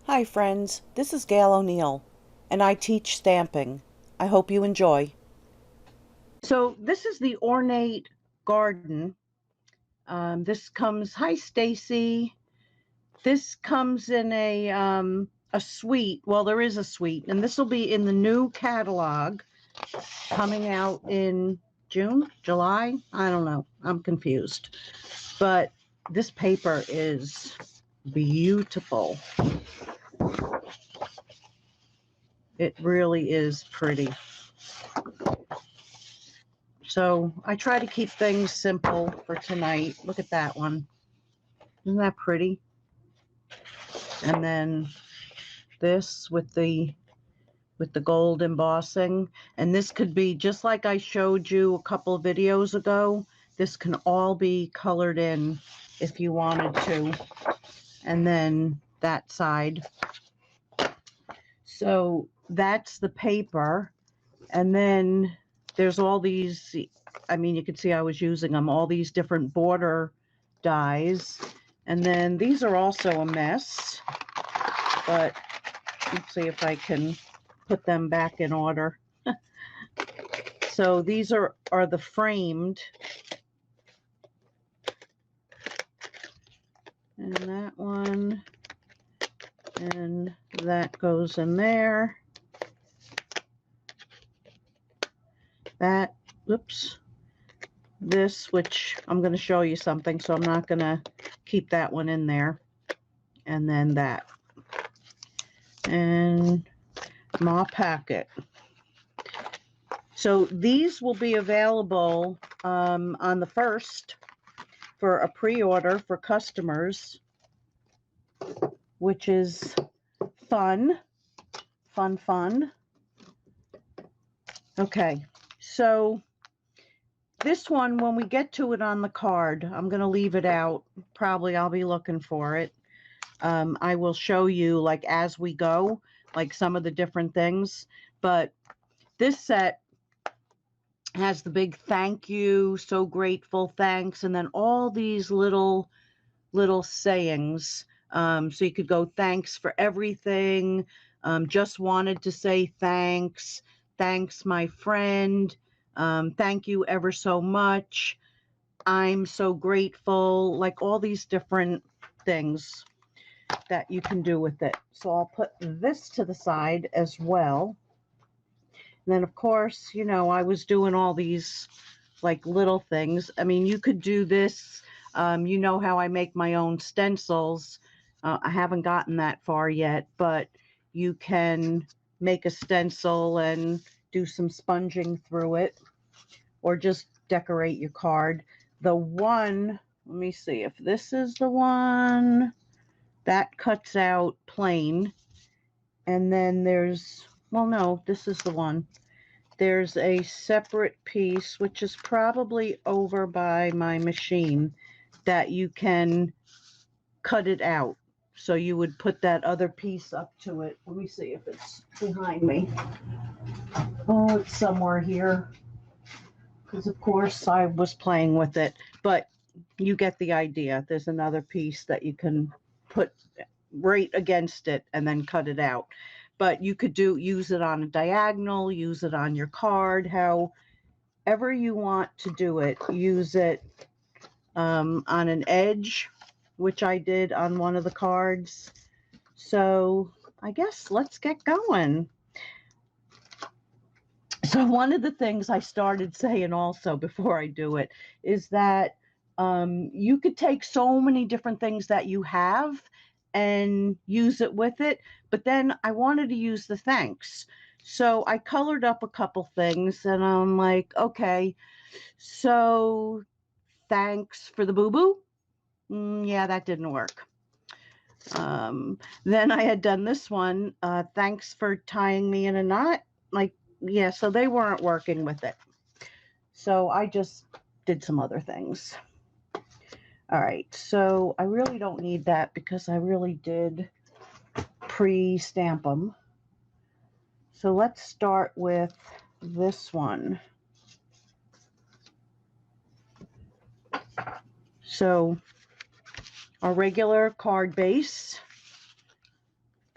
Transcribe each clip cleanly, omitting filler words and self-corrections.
Hi friends, this is Gail O'Neill, and I teach stamping. I hope you enjoy. So this is the Ornate Garden. This comes, hi Stacy. This comes in a suite. Well, there is a suite, and this will be in the new catalog coming out in June, July. I don't know. I'm confused. But this paper is beautiful. It really is pretty. So I try to keep things simple for tonight. Look at that one. Isn't that pretty? And then this with the gold embossing. And this could be just like I showed you a couple of videos ago. This can all be colored in if you wanted to. And then that side. So that's the paper. And then there's all these, I mean, you can see I was using them, all these different border dies. And then these are also a mess, but let's see if I can put them back in order. So these are the framed. And that one, and that goes in there. That, oops. This, which I'm going to show you something, so I'm not going to keep that one in there. And then that. And my packet. So these will be available on the 1st for a pre-order for customers, which is fun. Fun. Okay, so this one, when we get to it on the card, I'm going to leave it out. Probably I'll be looking for it. I will show you, like, as we go, like some of the different things. But this set has the big thank you, so grateful, thanks, and then all these little sayings. So you could go, thanks for everything, just wanted to say thanks, thanks my friend, thank you ever so much, I'm so grateful, like all these different things that you can do with it. So I'll put this to the side as well. And then, of course, you know, I was doing all these like little things. I mean, you could do this. You know how I make my own stencils. I haven't gotten that far yet, but you can make a stencil and do some sponging through it, or just decorate your card. The one, let me see if this is the one that cuts out plain. And then there's, well, no, this is the one. There's a separate piece, which is probably over by my machine, that you can cut it out. So you would put that other piece up to it. Let me see if it's behind me. Oh, it's somewhere here. Because, of course, I was playing with it. But you get the idea. There's another piece that you can put right against it and then cut it out. But you could use it on a diagonal, use it on your card, however you want to do it. Use it on an edge, which I did on one of the cards. So I guess let's get going. So one of the things I started saying also before I do it is that you could take so many different things that you have and use it with it, but then I wanted to use the thanks. So I colored up a couple things and I'm like, okay, so thanks for the boo-boo. Yeah, that didn't work. Then I had done this one, thanks for tying me in a knot. Like, yeah, so they weren't working with it. So I just did some other things. All right, so I really don't need that because I really did pre-stamp them. So let's start with this one. So our regular card base.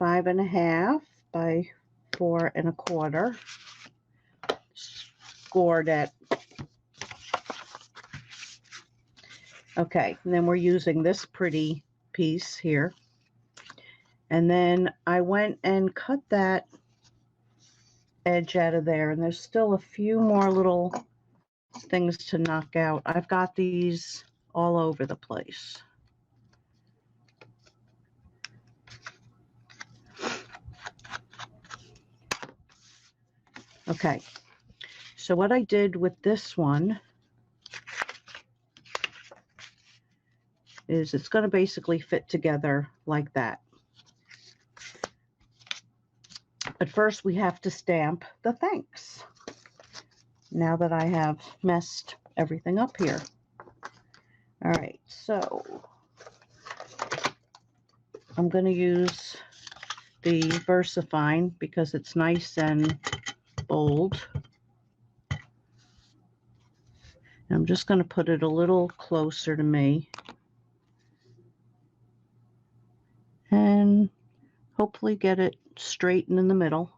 5.5 by 4.25, scored at, okay, and then we're using this pretty piece here. And then I went and cut that edge out of there, and there's still a few more little things to knock out. I've got these all over the place. Okay, so what I did with this one is it's going to basically fit together like that. But first we have to stamp the thanks. Now that I have messed everything up here. All right, so I'm going to use the VersaFine because it's nice and bold. And I'm just going to put it a little closer to me. And hopefully get it straight in the middle.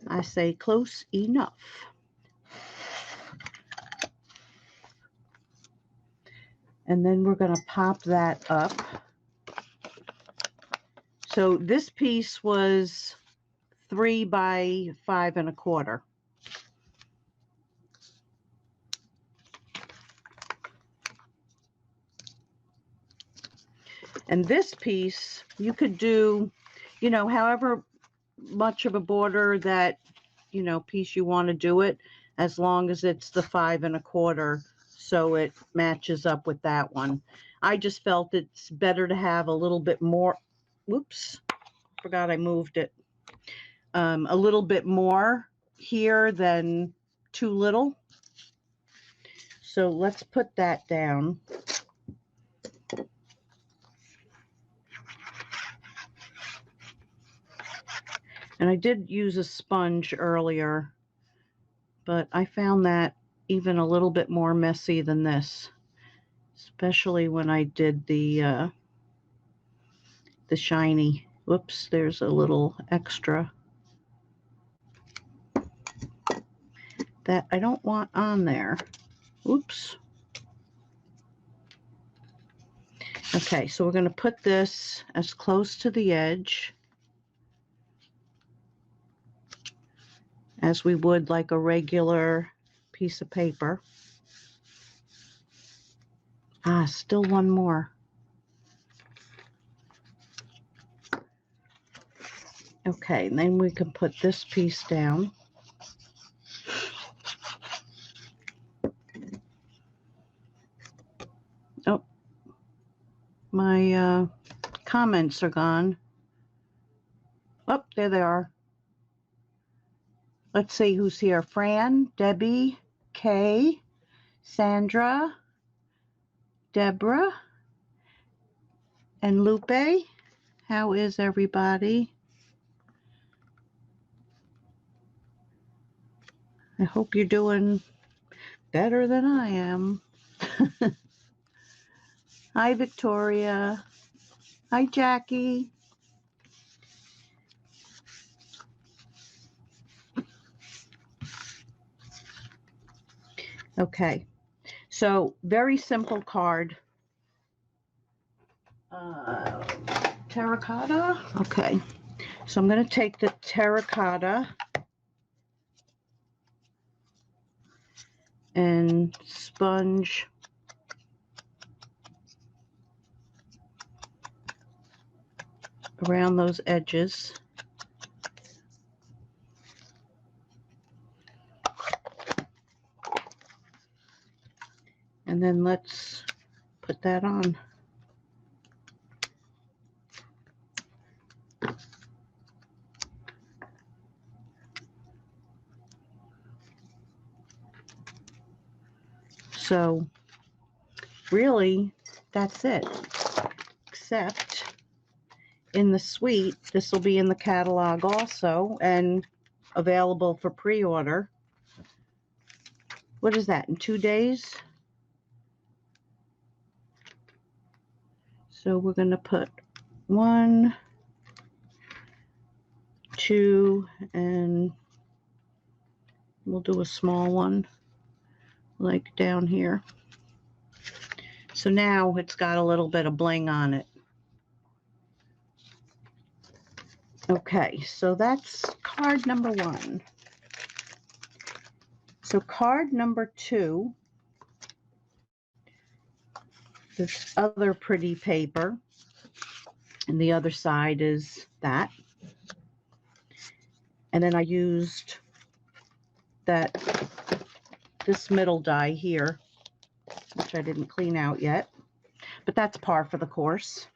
I say close enough. And then we're going to pop that up. So this piece was 3 by 5.25. And this piece, you could do, you know, however much of a border that, you know, piece you want to do it, as long as it's the 5.25, so it matches up with that one. I just felt it's better to have a little bit more, whoops, forgot I moved it, a little bit more here than too little. So let's put that down. And I did use a sponge earlier, but I found that even a little bit more messy than this, especially when I did the shiny. Whoops, there's a little extra that I don't want on there. Oops. Okay, so we're going to put this as close to the edge as we would like a regular piece of paper. Ah, still one more. Okay, and then we can put this piece down. Oh, my comments are gone. Oh, there they are. Let's see who's here. Fran, Debbie, Kay, Sandra, Deborah, and Lupe. How is everybody? I hope you're doing better than I am. Hi, Victoria. Hi, Jackie. Okay, so very simple card. Terracotta. Okay, so I'm going to take the terracotta and sponge around those edges. And then let's put that on. So really, that's it. Except in the suite, this will be in the catalog also and available for pre-order. What is that, in 2 days? So we're going to put 1, 2, and we'll do a small one like down here. So now it's got a little bit of bling on it. Okay, so that's card number 1. So card number 2, this other pretty paper, and the other side is that. And then I used this middle die here, which I didn't clean out yet, but that's par for the course.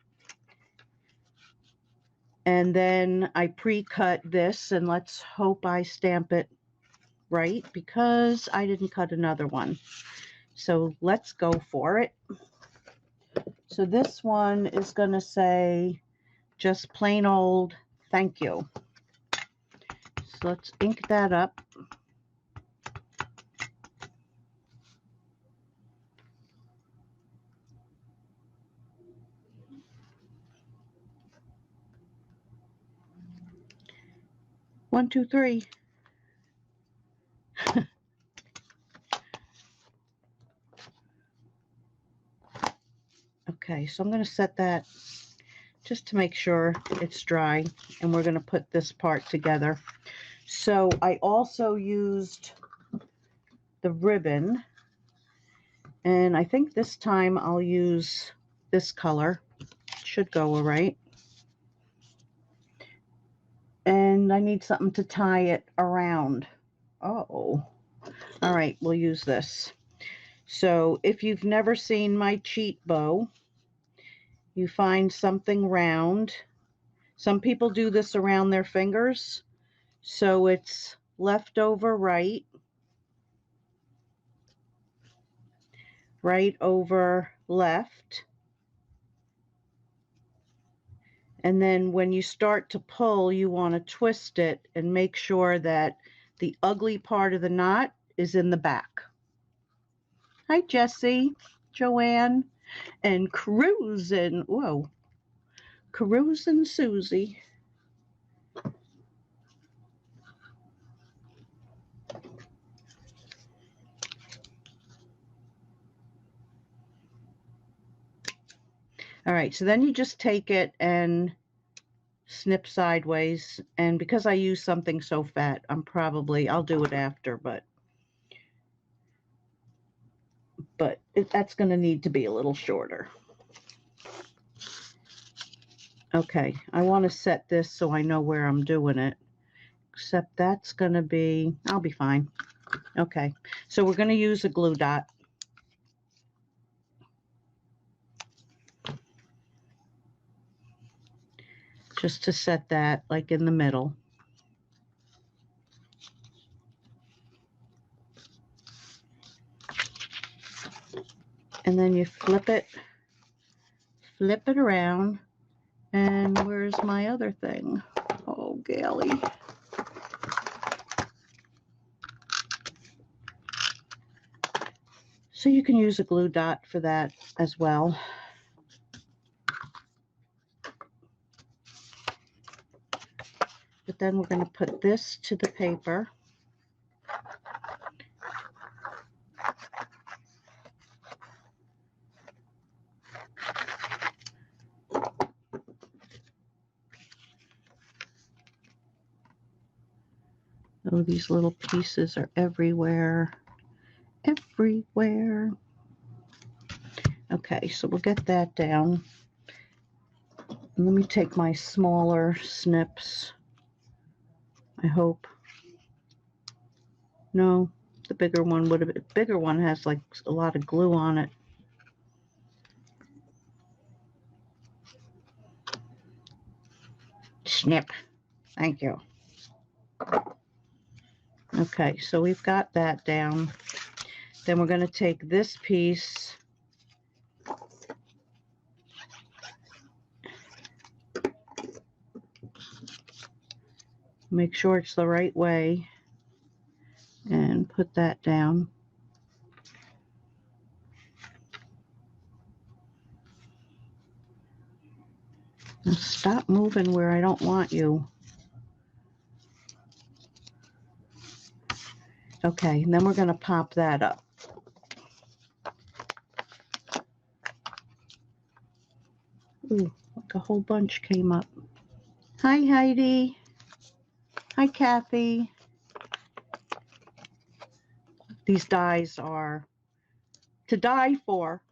And then I pre-cut this, and let's hope I stamp it right because I didn't cut another one. So let's go for it. So this one is going to say just plain old thank you. So let's ink that up. One, two, three. Okay, so I'm going to set that just to make sure it's dry, and we're going to put this part together. So I also used the ribbon, and I think this time I'll use this color. Should go all right. And I need something to tie it around. Oh, all right, we'll use this. So if you've never seen my cheat bow, you find something round. Some people do this around their fingers. So it's left over right, right over left. And then when you start to pull, you want to twist it and make sure that the ugly part of the knot is in the back. Hi, Jessie, Joanne, and Cruisin'. Whoa, Cruisin' Susie. All right, so then you just take it and snip sideways. And because I use something so fat, I'll do it after, but that's going to need to be a little shorter. Okay, I want to set this so I know where I'm doing it, except that's going to be, I'll be fine. Okay, so we're going to use a glue dot. Just to set that like in the middle. And then you flip it around. And where's my other thing? Oh, Gaily. So you can use a glue dot for that as well. But then we're going to put this to the paper. Oh, these little pieces are everywhere. Everywhere. Okay, so we'll get that down. And let me take my smaller snips. I hope. No, the bigger one would have been. Bigger one has like a lot of glue on it. Snip. Thank you. Okay, so we've got that down. Then we're going to take this piece make sure it's the right way and put that down. Stop moving where I don't want you. Okay, and then we're going to pop that up. Ooh, like a whole bunch came up. Hi, Heidi. Hi, Kathy. These dies are to die for.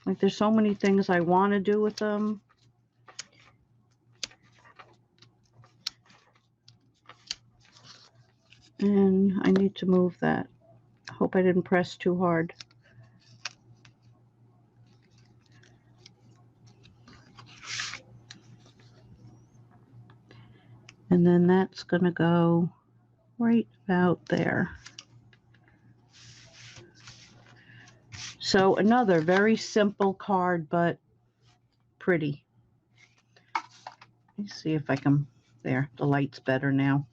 Like, there's so many things I want to do with them. And I need to move that. I hope I didn't press too hard. And then that's going to go right about there. So another very simple card, but pretty. Let me see if I can, there, the light's better now.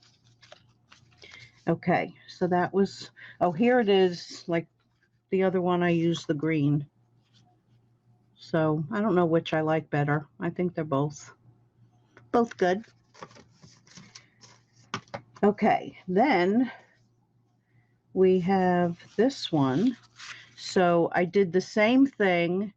Okay, so that was, oh, here it is, like the other one I used the green. So I don't know which I like better. I think they're both good. Okay, then we have this one. So I did the same thing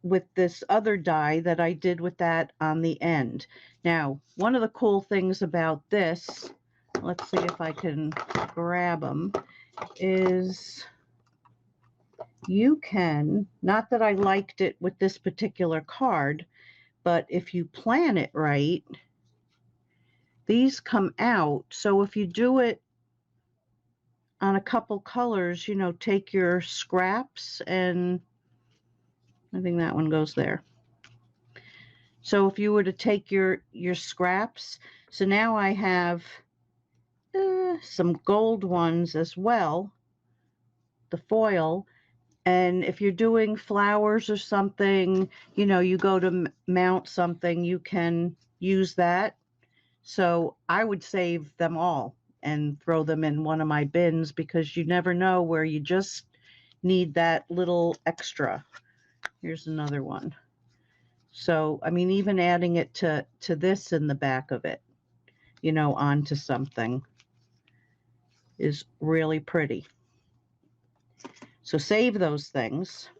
with this other die that I did with that on the end. Now, one of the cool things about this, let's see if I can grab them, is you can, not that I liked it with this particular card, but if you plan it right, these come out. So if you do it on a couple colors, you know, take your scraps, and I think that one goes there. So if you were to take your scraps, so now I have some gold ones as well, the foil. And if you're doing flowers or something, you know, you go to mount something, you can use that. So I would save them all and throw them in one of my bins, because you never know where you just need that little extra. Here's another one. So, I mean, even adding it to this in the back of it, you know, onto something is really pretty. So save those things.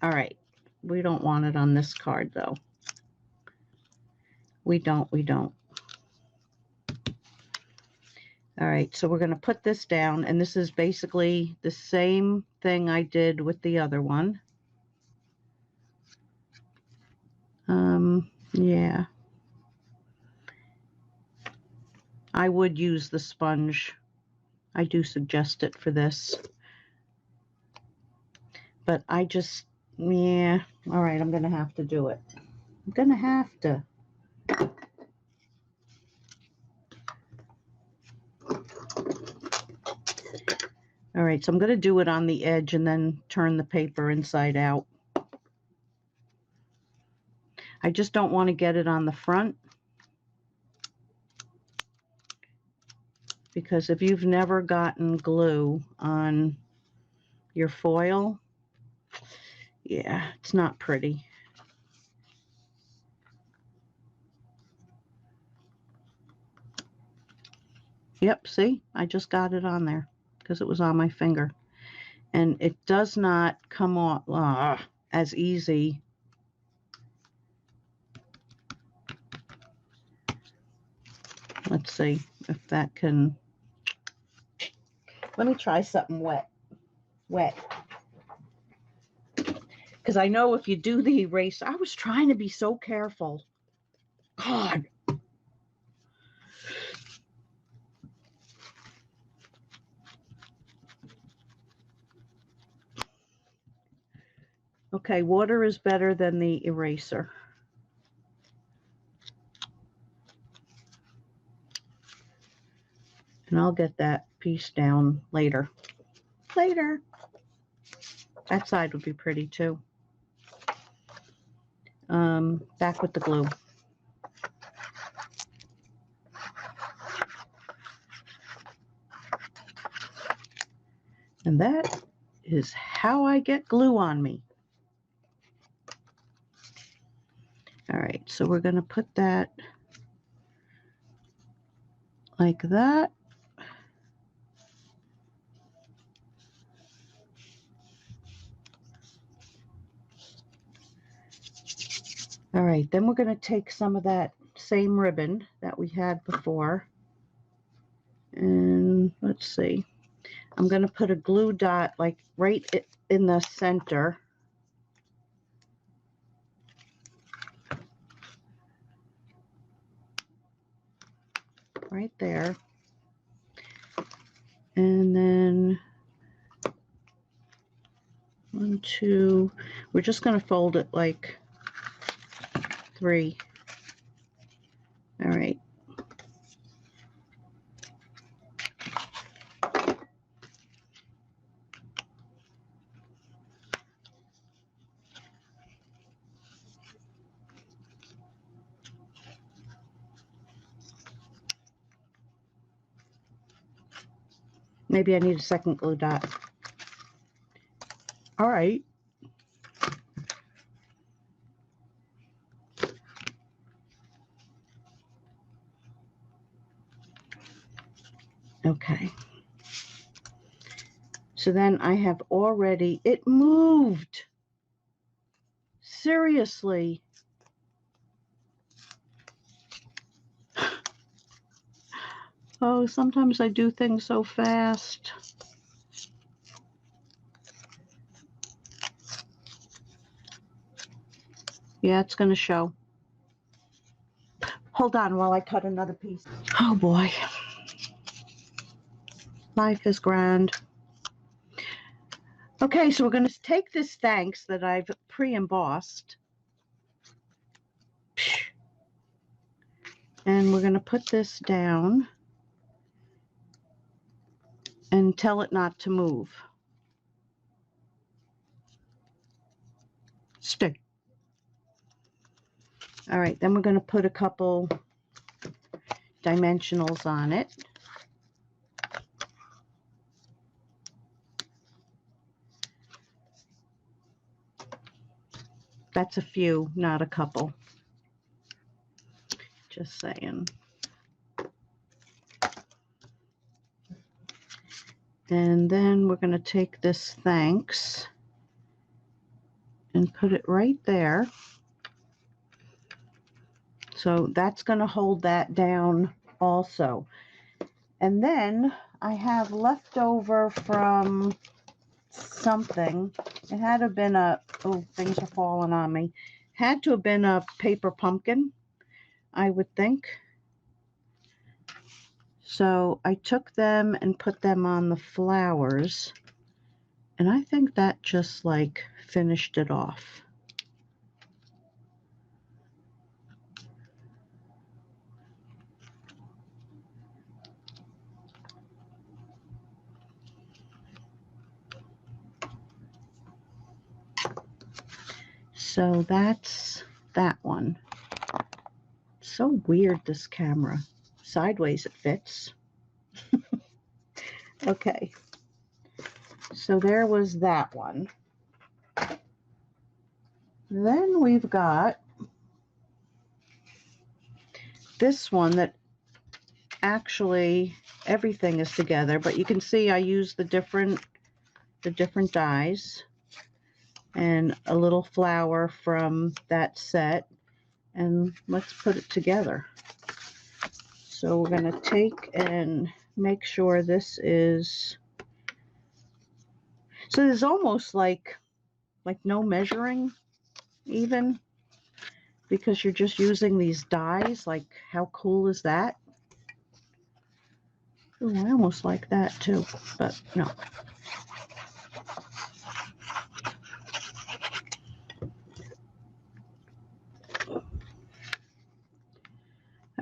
All right. We don't want it on this card, though. We don't. All right, so we're going to put this down, and this is basically the same thing I did with the other one. Yeah. I would use the sponge. I do suggest it for this. But I just, yeah. All right, I'm going to have to do it. I'm going to have to. All right, so I'm going to do it on the edge and then turn the paper inside out. I just don't want to get it on the front, because if you've never gotten glue on your foil, yeah, it's not pretty. Yep, see, I just got it on there because it was on my finger. And it does not come off as easy. Let's see if that can. Let me try something wet. Because I know if you do the erase, I was trying to be so careful. God. Okay, water is better than the eraser. And I'll get that piece down later. That side would be pretty too. Back with the glue. And that is how I get glue on me. All right, so we're going to put that like that. All right, then we're going to take some of that same ribbon that we had before. And let's see. I'm going to put a glue dot like right in the center. Right there. And then 1, 2, we're just going to fold it like 3. All right. Maybe I need a second glue dot. All right. Okay. So then I have already, it moved. Seriously. Oh, sometimes I do things so fast. Yeah, it's going to show. Hold on while I cut another piece. Oh boy. Life is grand. Okay, so we're going to take this thanks that I've pre-embossed. And we're going to put this down and tell it not to move. Stick. All right, then we're going to put a couple dimensionals on it. That's a few, not a couple. Just saying. And then we're going to take this thanks and put it right there. So that's going to hold that down also. And then I have leftover from something. It had to have been a, oh, things are falling on me. Had to have been a paper pumpkin, I would think. So I took them and put them on the flowers. And I think that just like finished it off. So that's that one. So weird, this camera. Sideways it fits. Okay. So there was that one. Then we've got this one that actually everything is together, but you can see I use the different dies and a little flower from that set, and let's put it together. So we're going to take and make sure this is, so there's almost like no measuring even, because you're just using these dies. Like, how cool is that? Ooh, I almost like that too, but no.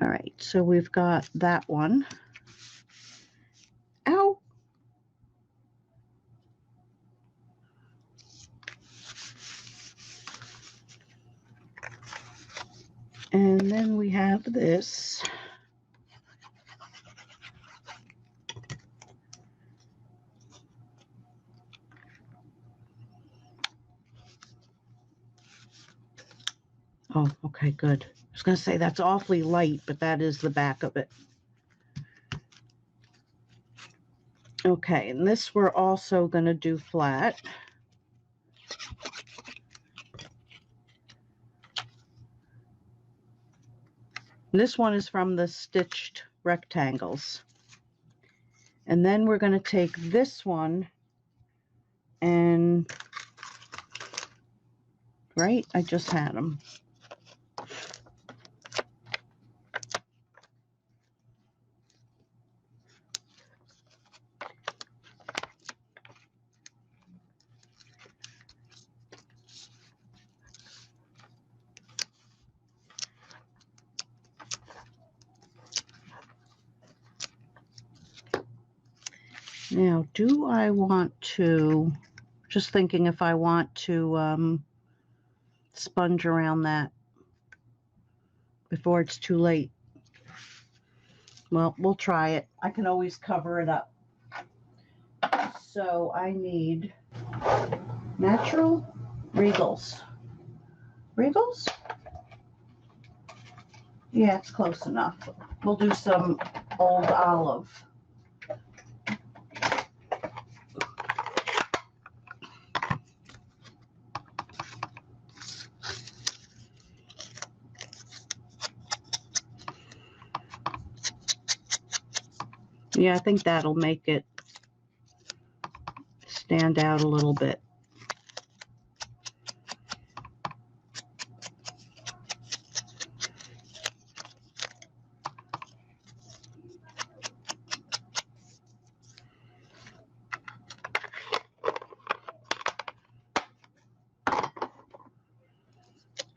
All right, so we've got that one. Ow! And then we have this. Oh, okay, good. I was going to say that's awfully light, but that is the back of it. Okay, and this we're also going to do flat. This one is from the stitched rectangles. And then we're going to take this one and, right, I just had them. Now, do I want to, just thinking if I want to sponge around that before it's too late. Well, we'll try it. I can always cover it up. So I need natural Regals. Regals? Yeah, it's close enough. We'll do some Old Olive. Yeah, I think that'll make it stand out a little bit.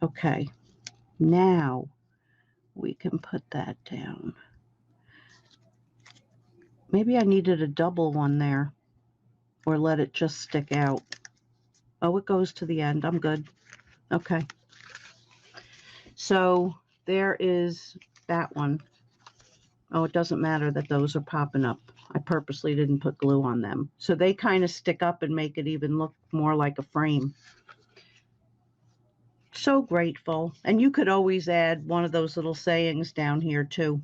Okay, now we can put that down. Maybe I needed a double one there, or let it just stick out. Oh, it goes to the end. I'm good. Okay. So there is that one. Oh, it doesn't matter that those are popping up. I purposely didn't put glue on them. So they kind of stick up and make it even look more like a frame. So grateful. And you could always add one of those little sayings down here too.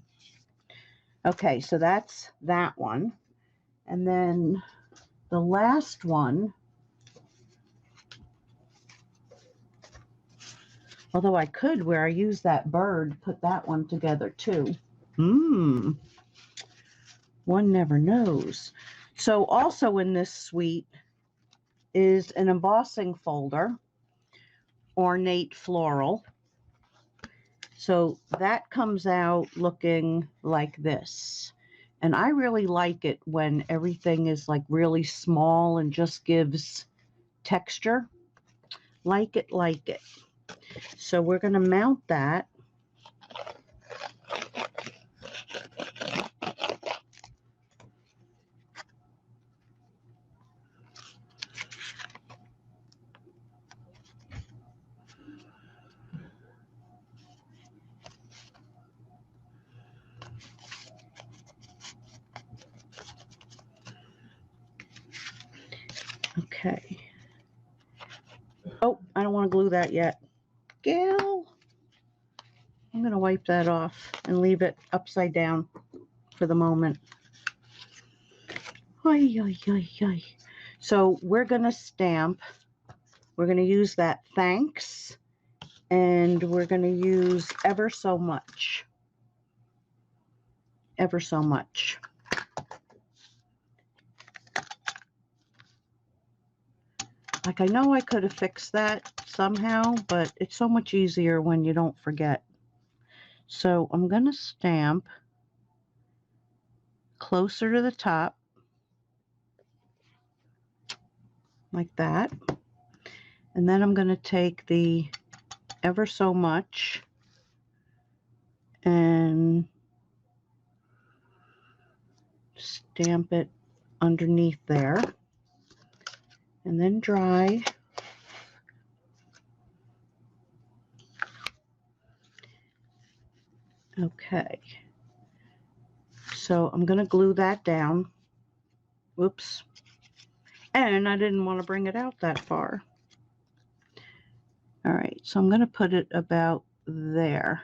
Okay, so that's that one. And then the last one, although I could, where I use that bird, put that one together too. One never knows. So also in this suite is an embossing folder, Ornate Floral. So that comes out looking like this. And I really like it when everything is like really small and just gives texture. Like it, like it. So we're going to mount that. Okay. Oh, I don't want to glue that yet. Gail, I'm going to wipe that off and leave it upside down for the moment. Oy, oy, oy, oy. So we're going to stamp. We're going to use that thanks, and we're going to use ever so much. Ever so much. Like, I know I could have fixed that somehow, but it's so much easier when you don't forget. So I'm going to stamp closer to the top, like that. And then I'm going to take the ever so much and stamp it underneath there. And then dry. Okay. So I'm going to glue that down. Whoops. And I didn't want to bring it out that far. All right, so I'm going to put it about there.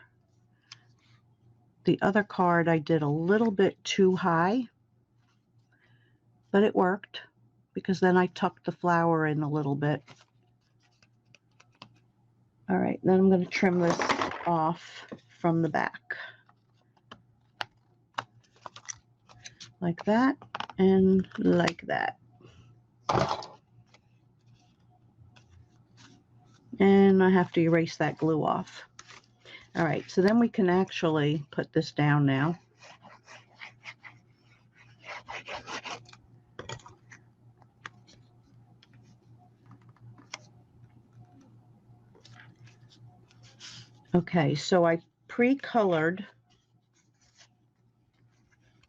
The other card I did a little bit too high, but it worked because then I tucked the flower in a little bit. All right, then I'm going to trim this off from the back. Like that and like that. And I have to erase that glue off. All right, so then we can actually put this down now. Okay, so I pre-colored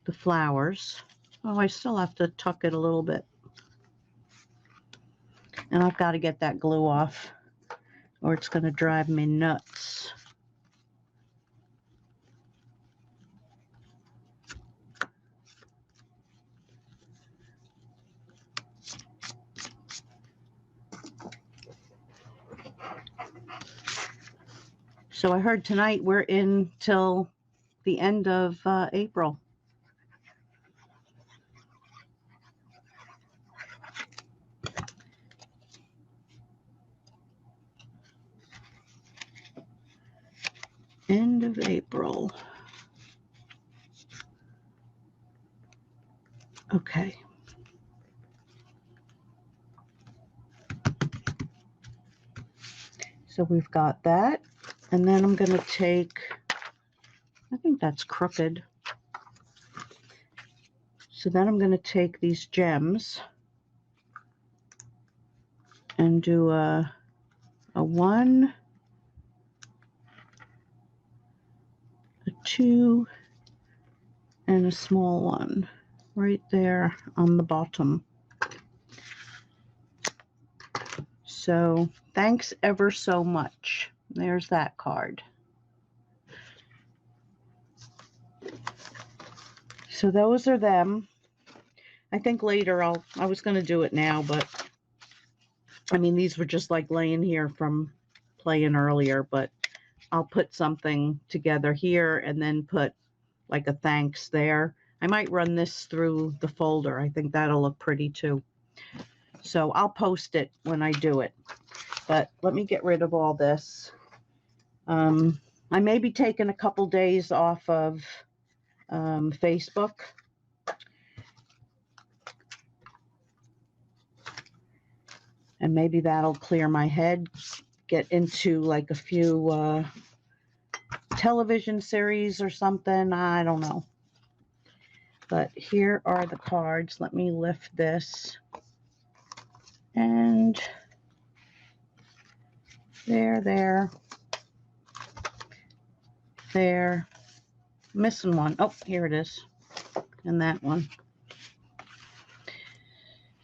the flowers. Oh, I still have to tuck it a little bit. And I've got to get that glue off or it's going to drive me nuts. So I heard tonight we're in till the end of April. End of April. Okay. So we've got that. And then I'm going to take, I think that's crooked. So then I'm going to take these gems and do a 1, a 2, and a small one right there on the bottom. So thanks ever so much. There's that card. So those are them. I think later I was going to do it now, but I mean, these were just like laying here from playing earlier, but I'll put something together here and then put like a thanks there. I might run this through the folder. I think that'll look pretty too. So I'll post it when I do it. But let me get rid of all this. I may be taking a couple days off of Facebook. And maybe that'll clear my head, get into like a few television series or something. I don't know. But here are the cards. Let me lift this. And there. Missing one. Oh, here it is. And that one.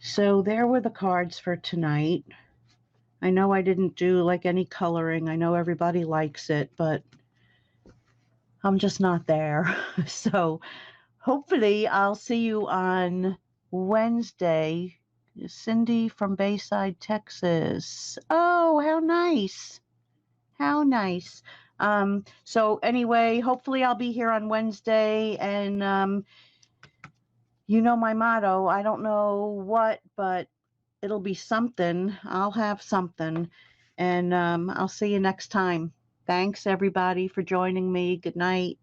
So there were the cards for tonight. I know I didn't do like any coloring. I know everybody likes it, but I'm just not there. So hopefully I'll see you on Wednesday. Cindy from Bayside, Texas. Oh, how nice. How nice. So anyway, hopefully I'll be here on Wednesday, and you know my motto, I don't know what, but it'll be something. I'll have something, and I'll see you next time. Thanks everybody for joining me. Good night.